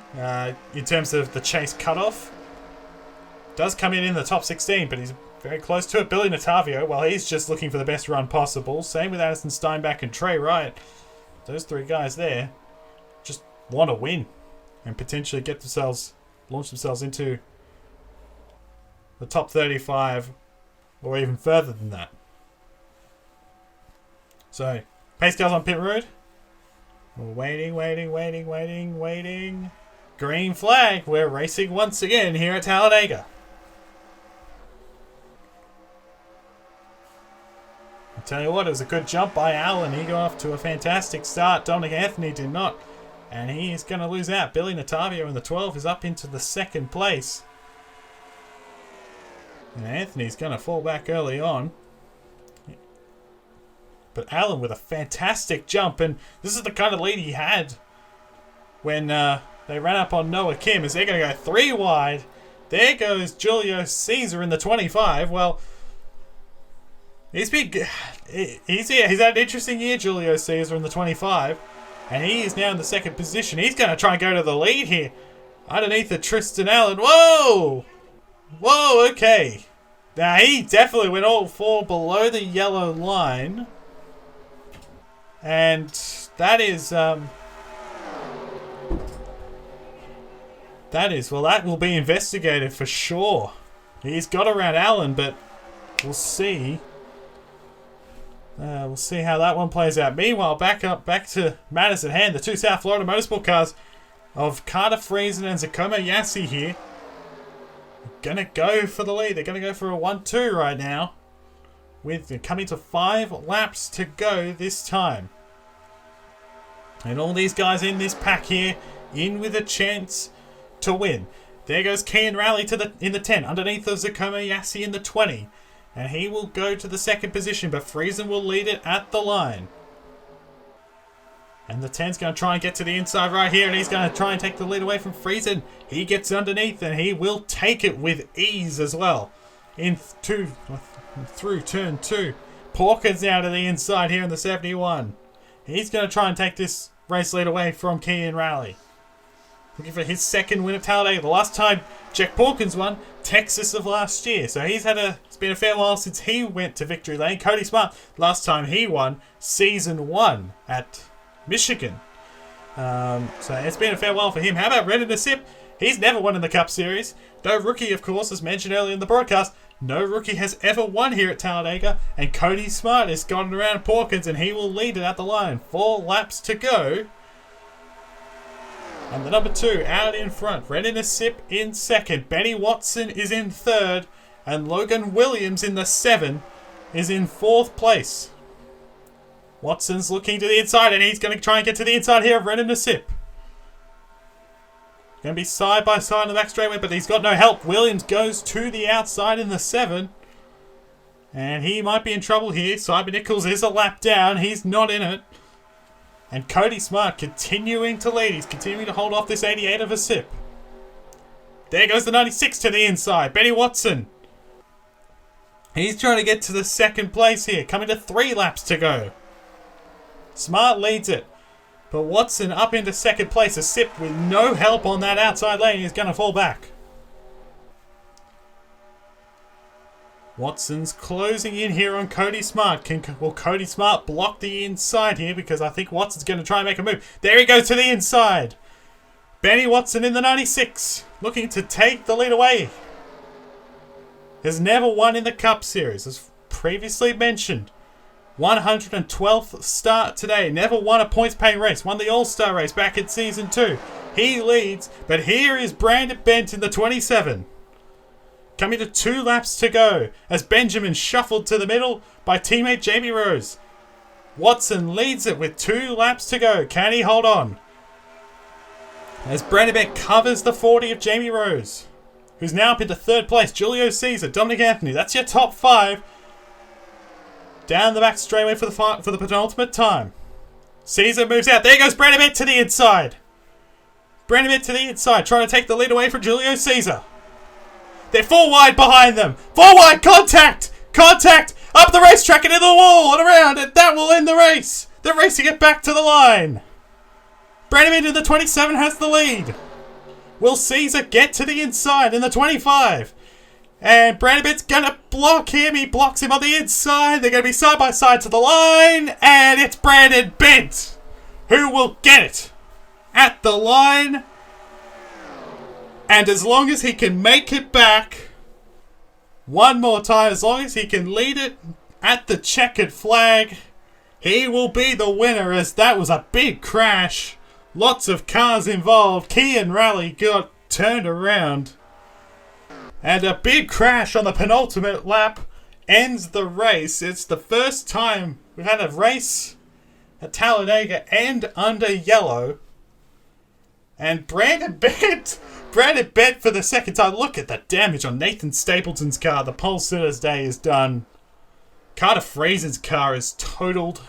In terms of the chase cutoff, does come in the top 16, but he's very close to it. Billy Natavio, well, he's just looking for the best run possible. Same with Addison Steinbach and Trey Wright. Those 3 guys there just want to win and potentially launch themselves into the top 35 or even further than that. So, pace cars on pit road. We're waiting. Green flag. We're racing once again here at Talladega. I'll tell you what, it was a good jump by Allen. He got off to a fantastic start. Dominic Anthony did not. And he is going to lose out. Billy Natavio in the 12 is up into the 2nd place. And Anthony's going to fall back early on. But Allen with a fantastic jump, and this is the kind of lead he had when they ran up on Noah Kim, as they're going to go 3 wide. There goes Julio Caesar in the 25. Well, he's had an interesting year, Julio Caesar in the 25, and he is now in the 2nd position. He's going to try and go to the lead here underneath the Tristan Allen. Whoa, okay. Now he definitely went all 4 below the yellow line. And that will be investigated for sure. He's got around Allen, but we'll see. We'll see how that one plays out. Meanwhile, back to matters at hand. The 2 South Florida Motorsport cars of Carter Friesen and Zakomo Yassi here. Gonna go for the lead. They're gonna go for a 1-2 right now, with coming to 5 laps to go this time. And all these guys in this pack here, in with a chance to win. There goes Kian Raleigh in the 10, underneath of Zakomo Yassi in the 20. And he will go to the 2nd position, but Friesen will lead it at the line. And the 10's going to try and get to the inside right here, and he's going to try and take the lead away from Friesen. He gets underneath, and he will take it with ease as well. Through turn 2. Porkins now to the inside here in the 71. He's going to try and take this race lead away from Kian Raleigh. Looking for his 2nd win at Talladega. The last time Jack Porkins won, Texas of last year. So it's been a fair while since he went to victory lane. Cody Smart, last time he won, season 1 at Michigan. So it's been a fair while for him. How about Renan Nassip? He's never won in the Cup Series. No rookie, of course, as mentioned earlier in the broadcast. No rookie has ever won here at Talladega. And Cody Smart has gotten around Porkins, and he will lead it at the line. 4 laps to go. And the number 2 out in front. Renan Nassip in 2nd. Benny Watson is in 3rd. And Logan Williams in the 7 is in 4th place. Watson's looking to the inside, and he's going to try and get to the inside here of Renan Nassip. Going to be side by side on the back straightaway, but he's got no help. Williams goes to the outside in the 7. And he might be in trouble here. Simon Nichols is a lap down. He's not in it. And Cody Smart continuing to lead. He's continuing to hold off this 88 of Nassip. There goes the 96 to the inside. Benny Watson. He's trying to get to the 2nd place here. Coming to 3 laps to go. Smart leads it. But Watson up into 2nd place. Nassip with no help on that outside lane. He's going to fall back. Watson's closing in here on Cody Smart. Will Cody Smart block the inside here? Because I think Watson's going to try and make a move. There he goes to the inside. Benny Watson in the 96. Looking to take the lead away. Has never won in the Cup Series. As previously mentioned. 112th start today. Never won a points-paying race. Won the All-Star race back in Season 2. He leads. But here is Brandon Bent in the 27. Coming to 2 laps to go as Benjamin shuffled to the middle by teammate Jamie Rose. Watson leads it with 2 laps to go. Can he hold on? As Brandon Bent covers the 40 of Jamie Rose, who's now up into 3rd place. Julio Caesar, Dominic Anthony. That's your top 5. Down the back straightaway for the penultimate time. Caesar moves out. There goes Brandon Bent to the inside. Brandon Bent to the inside, trying to take the lead away from Julio Caesar. They're 4 wide behind them. 4 wide. Contact. Contact. Up the racetrack and into the wall and around. And that will end the race. They're racing it back to the line. Brandon in the 27 has the lead. Will Caesar get to the inside in the 25? And Brandon's going to block him. He blocks him on the inside. They're going to be side by side to the line. And it's Brandon Bent who will get it at the line. And as long as he can make it back one more time, as long as he can lead it at the checkered flag, he will be the winner, as that was a big crash. Lots of cars involved. Key and Rally got turned around. And a big crash on the penultimate lap ends the race. It's the first time we've had a race at Talladega and under yellow. And Brandon Bent for the second time. Look at the damage on Nathan Stapleton's car. The pole sitter's day is done. Carter Fraser's car is totaled.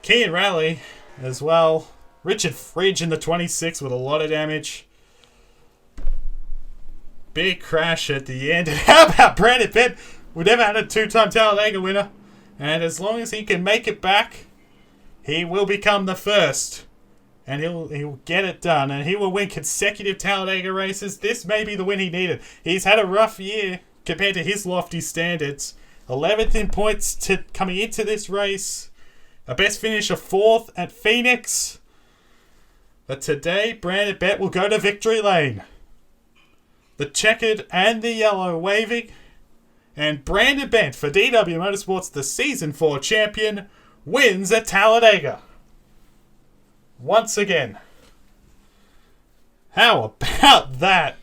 Key and Rally as well. Richard Fridge in the 26 with a lot of damage. Big crash at the end. And how about Brandon Bent? We never had a 2-time Talladega winner. And as long as he can make it back, he will become the first. And he'll get it done. And he will win consecutive Talladega races. This may be the win he needed. He's had a rough year compared to his lofty standards. 11th in points coming into this race. A best finish of 4th at Phoenix. But today, Brandon Bent will go to victory lane. The checkered and the yellow waving. And Brandon Bent for DW Motorsports, the Season 4 champion, wins at Talladega. Once again. How about that?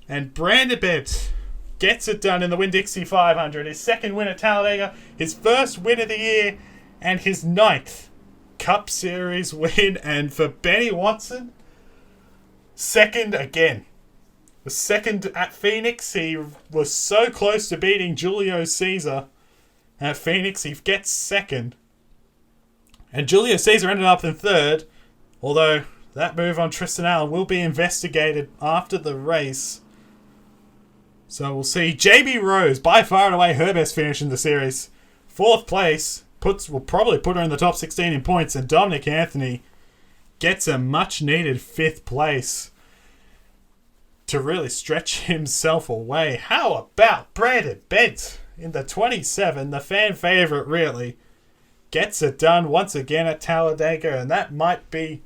And Brandon Bent gets it done in the Winn-Dixie 500. His second win at Talladega, his first win of the year, and his 9th Cup Series win. And for Benny Watson, second again. The second at Phoenix. He was so close to beating Julio Caesar at Phoenix. He gets second. And Julio Caesar ended up in third. Although that move on Tristan Allen will be investigated after the race. So we'll see. Jamie Rose, by far and away her best finish in the series. 4th place. Will probably put her in the top 16 in points. And Dominic Anthony gets a much needed 5th place to really stretch himself away. How about Brandon Bent in the 27, the fan favourite really, gets it done once again at Talladega, and that might be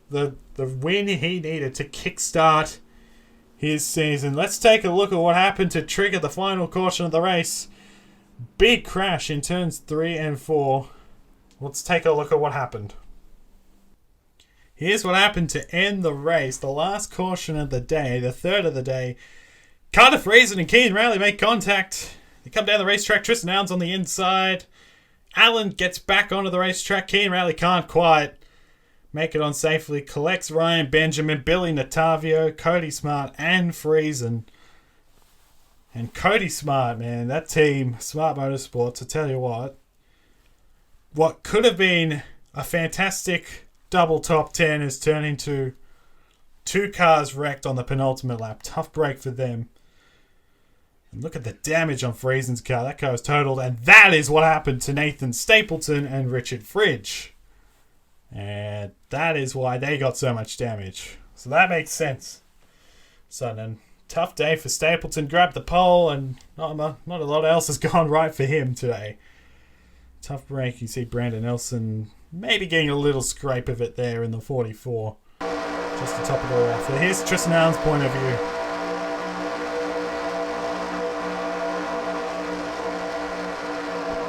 the win he needed to kickstart his season. Let's take a look at what happened to trigger the final caution of the race. Big crash in turns 3 and 4. Let's take a look at what happened. Here's what happened to end the race. The last caution of the day, the third of the day. Carter Fraser and Keane Rowley make contact. They come down the racetrack. Tristan Allen's on the inside. Allen gets back onto the racetrack. Keane Rowley can't quite make it on safely. Collects Ryan Benjamin, Billy Natavio, Cody Smart, and Friesen. And Cody Smart, man, that team, Smart Motorsports, I tell you what could have been a fantastic double top 10 has turned into 2 cars wrecked on the penultimate lap. Tough break for them. And look at the damage on Friesen's car. That car was totaled. And that is what happened to Nathan Stapleton and Richard Fridge. And that is why they got so much damage. So that makes sense. So then Tough day for Stapleton. Grabbed the pole, and not a lot else has gone right for him today. Tough break. You see Brandon Nelson maybe getting a little scrape of it there in the 44. Just to top it all off. Here's Tristan Allen's point of view.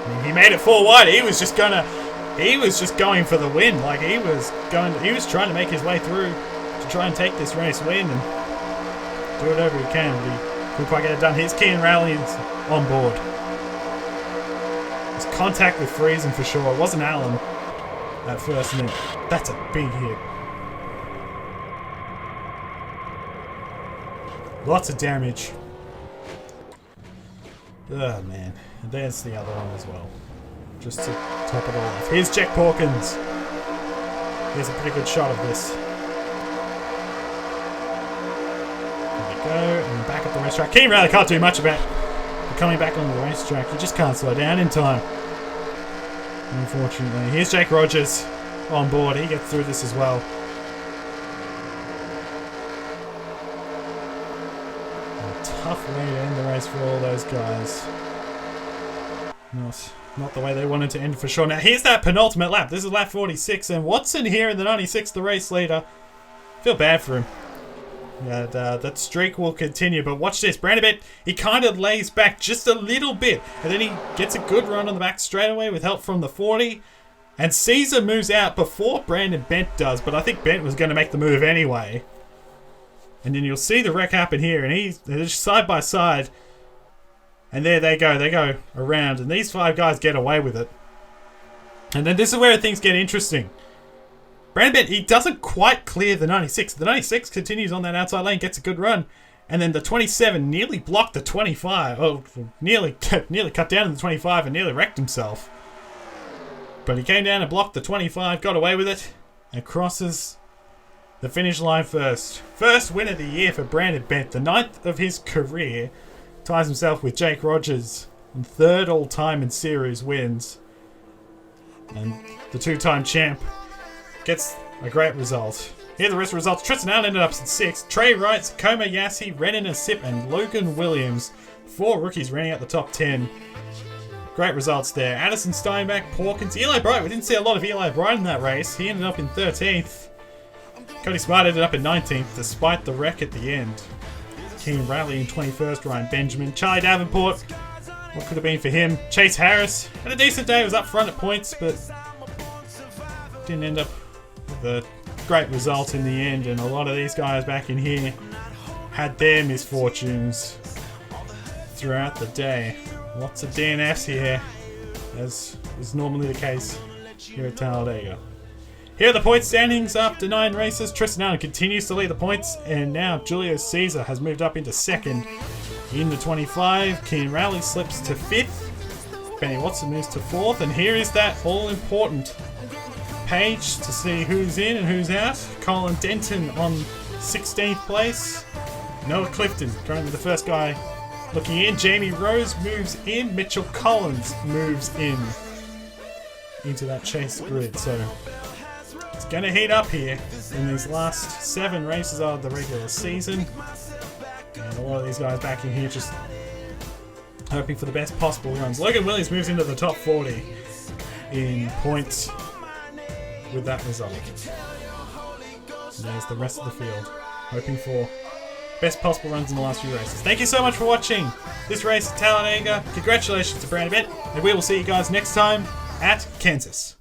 I mean, he made it 4 wide. He was just going for the win. Like he was trying to make his way through to try and take this race win and do whatever he can, but he couldn't quite get it done. Here's Kean Rally's on board. It's contact with Friesen for sure. It wasn't Allen at first, and then that's a big hit. Lots of damage. Oh man, and there's the other one as well. Just to top it all off. Here's Jack Hawkins. Here's a pretty good shot of this. There we go, and back at the racetrack. Kean Rally can't do much about coming back on the racetrack. You just can't slow down in time, unfortunately. Here's Jake Rogers on board. He gets through this as well. Tough way to end the race for all those guys. Not the way they wanted to end for sure. Now here's that penultimate lap. This is lap 46, and Watson here in the 96, the race leader. Feel bad for him. Yeah, that streak will continue, but watch this. Brandon Bent, he kind of lays back just a little bit, and then he gets a good run on the back straightaway with help from the 40. And Caesar moves out before Brandon Bent does, but I think Bent was going to make the move anyway. And then you'll see the wreck happen here, and they're just side by side. And there they go. They go around, and these 5 guys get away with it. And then this is where things get interesting. Brandon Bent, he doesn't quite clear the 96. The 96 continues on that outside lane, gets a good run. And then the 27 nearly blocked the 25. Oh, nearly cut down to the 25 and nearly wrecked himself. But he came down and blocked the 25, got away with it, and crosses the finish line first. First win of the year for Brandon Bent. The 9th of his career. Ties himself with Jake Rogers. And 3rd all-time in series wins. And the 2-time champ gets a great result. Here are the rest of the results. Tristan Allen ended up at 6th. Trey Wrights, Koma Yassi, Renan Asip, and Logan Williams. 4 rookies running out the top 10. Great results there. Addison Steinbach, Pawkins, Eli Bright. We didn't see a lot of Eli Bright in that race. He ended up in 13th. Cody Smart ended up in 19th despite the wreck at the end. Kean Rally in 21st, Ryan Benjamin. Charlie Davenport, what could have been for him? Chase Harris had a decent day, was up front at points, but didn't end up with a great result in the end. And a lot of these guys back in here had their misfortunes throughout the day. Lots of DNFs here, as is normally the case here at Talladega. Here are the point standings after 9 races. Tristan Allen continues to lead the points, and now Julio Caesar has moved up into 2nd in the 25. Kean Rally slips to 5th. Benny Watson moves to 4th, and here is that all-important page to see who's in and who's out. Colin Denton on 16th place. Noah Clifton currently the first guy looking in. Jamie Rose moves in. Mitchell Collins moves into that chase grid. So it's going to heat up here in these last 7 races of the regular season. And a lot of these guys back in here just hoping for the best possible runs. Logan Williams moves into the top 40 in points with that result. And there's the rest of the field hoping for best possible runs in the last few races. Thank you so much for watching this race at Talladega. Congratulations to Brandon Bent, and we will see you guys next time at Kansas.